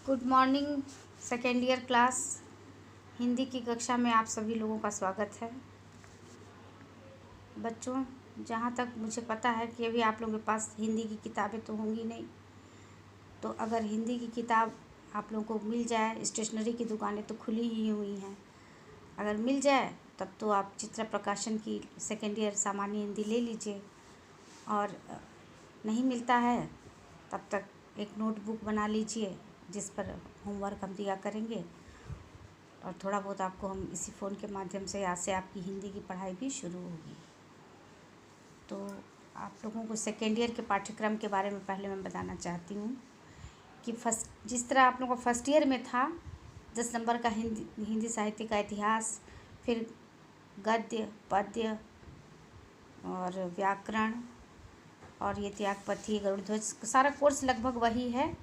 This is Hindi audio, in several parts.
Good morning second year class Hindi की कक्षा में आप सभी लोगों का स्वागत है। बच्चों, जहाँ तक मुझे पता है कि अभी आप लोगों के पास हिंदी की किताबें तो होंगी नहीं, तो अगर हिंदी की किताब आप लोगों को मिल जाए, स्टेशनरी की दुकानें तो खुली ही हुई हैं, अगर मिल जाए तब तो आप चित्रा प्रकाशन की सेकेंड ईयर सामान्य हिंदी ले लीजिए, और नहीं मिलता है तब तक एक नोटबुक बना लीजिए जिस पर होमवर्क हम दिया करेंगे, और थोड़ा बहुत आपको हम इसी फ़ोन के माध्यम से आज से आपकी हिंदी की पढ़ाई भी शुरू होगी। तो आप लोगों को सेकेंड ईयर के पाठ्यक्रम के बारे में पहले मैं बताना चाहती हूँ कि जिस तरह आप लोगों का फर्स्ट ईयर में था 10 नंबर का हिंदी साहित्य का इतिहास, फिर गद्य, पद्य और व्याकरण और ये त्यागपथी, गरुड़ध्वज, सारा कोर्स लगभग वही है,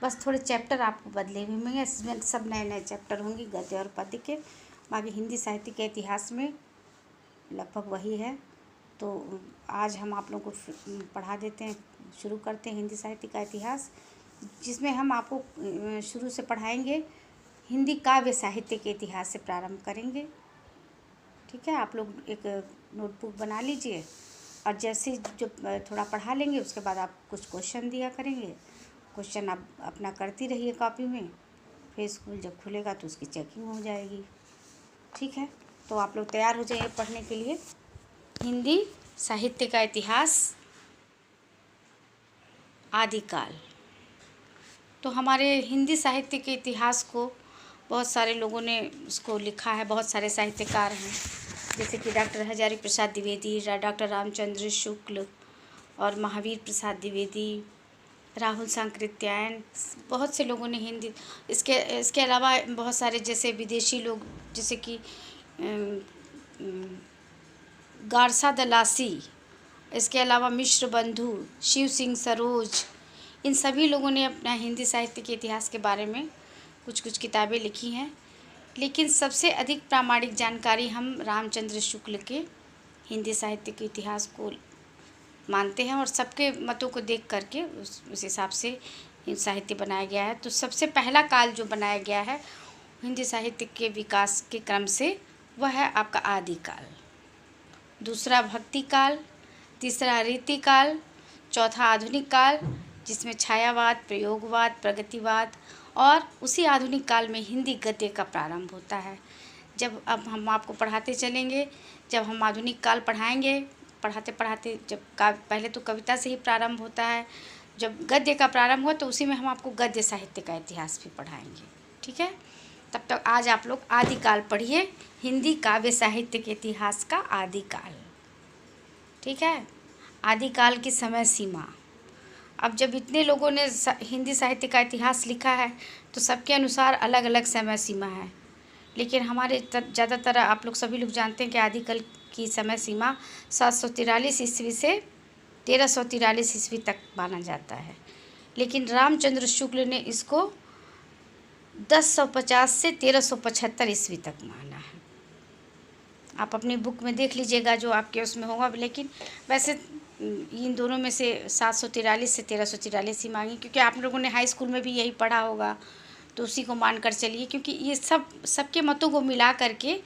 बस थोड़े चैप्टर आपको बदले हुए होंगे। इसमें सब नए नए चैप्टर होंगे गद्य और पद्य के। बाकी हिंदी साहित्य के इतिहास में लगभग वही है। तो आज हम आप लोगों को पढ़ा देते हैं, शुरू करते हैं हिंदी साहित्य का इतिहास, जिसमें हम आपको शुरू से पढ़ाएंगे हिंदी काव्य साहित्य के इतिहास से प्रारंभ करेंगे। ठीक है, आप लोग एक नोटबुक बना लीजिए, और जैसे जब थोड़ा पढ़ा लेंगे उसके बाद आप कुछ क्वेश्चन दिया करेंगे। क्वेश्चन आप अपना करती रहिए कॉपी में, फिर स्कूल जब खुलेगा तो उसकी चेकिंग हो जाएगी। ठीक है, तो आप लोग तैयार हो जाइए पढ़ने के लिए। हिंदी साहित्य का इतिहास, आदिकाल। तो हमारे हिंदी साहित्य के इतिहास को बहुत सारे लोगों ने उसको लिखा है, बहुत सारे साहित्यकार हैं, जैसे कि डॉक्टर हजारी प्रसाद द्विवेदी, डॉक्टर रामचंद्र शुक्ल और महावीर प्रसाद द्विवेदी, राहुल सांकृत्यायन, बहुत से लोगों ने हिंदी, इसके अलावा बहुत सारे जैसे विदेशी लोग, जैसे कि गारसा दलासी, इसके अलावा मिश्र बंधु, शिव सिंह सरोज, इन सभी लोगों ने अपना हिंदी साहित्य के इतिहास के बारे में कुछ कुछ किताबें लिखी हैं। लेकिन सबसे अधिक प्रामाणिक जानकारी हम रामचंद्र शुक्ल के हिंदी साहित्य के इतिहास को मानते हैं, और सबके मतों को देख करके उस हिसाब से साहित्य बनाया गया है। तो सबसे पहला काल जो बनाया गया है हिंदी साहित्य के विकास के क्रम से, वह है आपका आदिकाल। दूसरा भक्ति काल, तीसरा रीति काल, चौथा आधुनिक काल, जिसमें छायावाद, प्रयोगवाद, प्रगतिवाद, और उसी आधुनिक काल में हिंदी गद्य का प्रारंभ होता है। जब अब हम आपको पढ़ाते चलेंगे, जब हम आधुनिक काल पढ़ाएंगे, पढ़ाते पढ़ाते जब पहले तो कविता से ही प्रारंभ होता है, जब गद्य का प्रारंभ हो तो उसी में हम आपको गद्य साहित्य का इतिहास भी पढ़ाएंगे। ठीक है, तब तक आज आप लोग आदिकाल पढ़िए, हिंदी काव्य साहित्य के इतिहास का आदिकाल। ठीक है, आदिकाल की समय सीमा। अब जब इतने लोगों ने हिंदी साहित्य का इतिहास लिखा है तो सबके अनुसार अलग अलग समय सीमा है, लेकिन हमारे ज़्यादातर आप लोग सभी लोग जानते हैं कि आदिकाल की समय सीमा 743 ईस्वी से 1343 ईस्वी तक माना जाता है, लेकिन रामचंद्र शुक्ल ने इसको 1050 से 1375 ईस्वी तक माना है। आप अपनी बुक में देख लीजिएगा जो आपके उसमें होगा, लेकिन वैसे इन दोनों में से 743 से 1343 ही मांगी, क्योंकि आप लोगों ने हाई स्कूल में भी यही पढ़ा होगा, तो उसी को मानकर चलिए, क्योंकि ये सबके मतों को मिला करके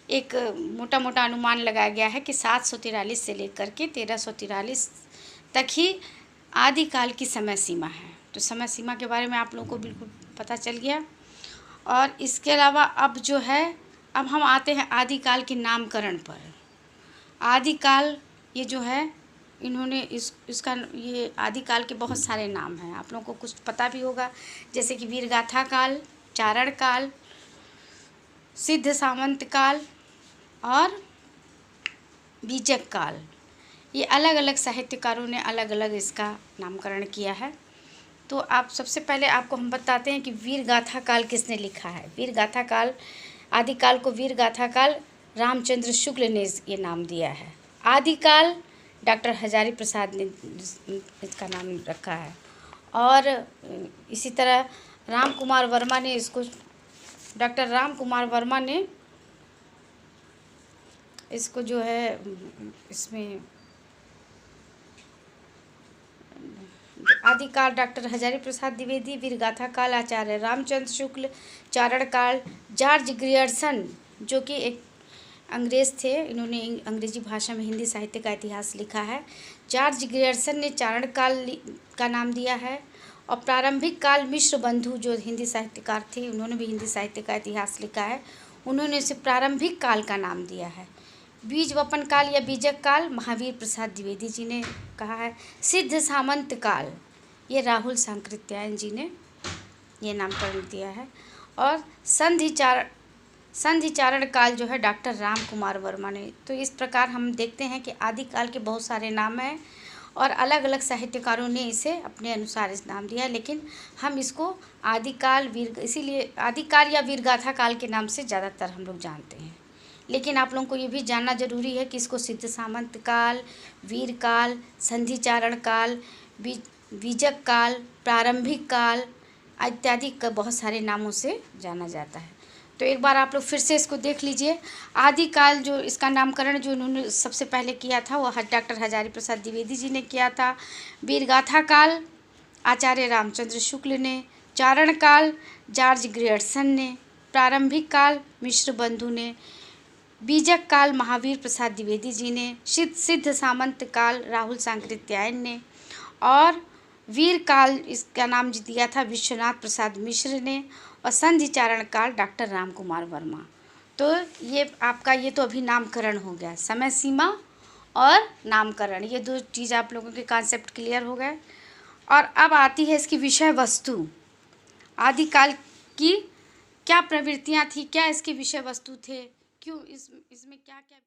एक मोटा मोटा अनुमान लगाया गया है कि 743 से लेकर के 1343 तक ही आदिकाल की समय सीमा है। तो समय सीमा के बारे में आप लोगों को बिल्कुल पता चल गया। और इसके अलावा अब जो है, अब हम आते हैं आदिकाल के नामकरण पर। आदिकाल ये जो है, इन्होंने इसका ये आदिकाल के बहुत सारे नाम हैं, आप लोगों को कुछ पता भी होगा, जैसे कि वीरगाथा काल, चारण काल, सिद्ध सामंत काल और बीजक काल। ये अलग अलग साहित्यकारों ने अलग अलग इसका नामकरण किया है। तो आप सबसे पहले आपको हम बताते हैं कि वीरगाथा काल किसने लिखा है। वीरगाथा काल, आदिकाल को वीरगाथा काल रामचंद्र शुक्ल ने ये नाम दिया है। आदिकाल डॉक्टर हजारी प्रसाद ने इसका नाम रखा है, और इसी तरह राम कुमार वर्मा ने इसको, डॉक्टर राम कुमार वर्मा ने इसको जो है, इसमें आदिकाल डॉक्टर हजारी प्रसाद द्विवेदी, वीरगाथा काल आचार्य रामचंद्र शुक्ल, चारण काल जॉर्ज ग्रियर्सन जो कि एक अंग्रेज़ थे, इन्होंने अंग्रेजी भाषा में हिंदी साहित्य का इतिहास लिखा है। जॉर्ज ग्रियर्सन ने चारण काल का नाम दिया है। और प्रारंभिक काल मिश्र बंधु जो हिंदी साहित्यकार थे, उन्होंने भी हिंदी साहित्य का इतिहास लिखा है, उन्होंने इसे प्रारंभिक काल का नाम दिया है। बीज वपन काल या बीजक काल महावीर प्रसाद द्विवेदी जी ने कहा है। सिद्ध सामंत काल ये राहुल सांकृत्यायन जी ने ये नामकरण दिया है। और संधिचारण काल जो है डॉक्टर राम कुमार वर्मा ने। तो इस प्रकार हम देखते हैं कि आदिकाल के बहुत सारे नाम हैं और अलग अलग साहित्यकारों ने इसे अपने अनुसार इस नाम दिया है, लेकिन हम इसको आदिकाल इसीलिए आदिकाल या वीरगाथा काल के नाम से ज़्यादातर हम लोग जानते हैं। लेकिन आप लोगों को ये भी जानना जरूरी है कि इसको सिद्ध सामंत काल, वीर काल, संधिचारण काल, बीजक काल, प्रारंभिक काल इत्यादि का बहुत सारे नामों से जाना जाता है। तो एक बार आप लोग फिर से इसको देख लीजिए। आदिकाल जो इसका नामकरण जो उन्होंने सबसे पहले किया था वो डॉक्टर हजारी प्रसाद द्विवेदी जी ने किया था। वीरगाथा काल आचार्य रामचंद्र शुक्ल ने, चारण काल जॉर्ज ग्रियर्सन ने, प्रारंभिक काल मिश्र बंधु ने, बीजक काल महावीर प्रसाद द्विवेदी जी ने, सिद्ध सामंत काल राहुल सांकृत्यायन ने, और वीर काल इसका नाम दिया था विश्वनाथ प्रसाद मिश्र ने, और संधिचारण काल डॉक्टर राम कुमार वर्मा। तो ये आपका ये तो अभी नामकरण हो गया, समय सीमा और नामकरण, ये दो चीज़ आप लोगों के कॉन्सेप्ट क्लियर हो गए। और अब आती है इसकी विषय वस्तु। आदिकाल की क्या प्रवृत्तियाँ थी, क्या इसके विषय वस्तु थे, क्यों इसमें क्या क्या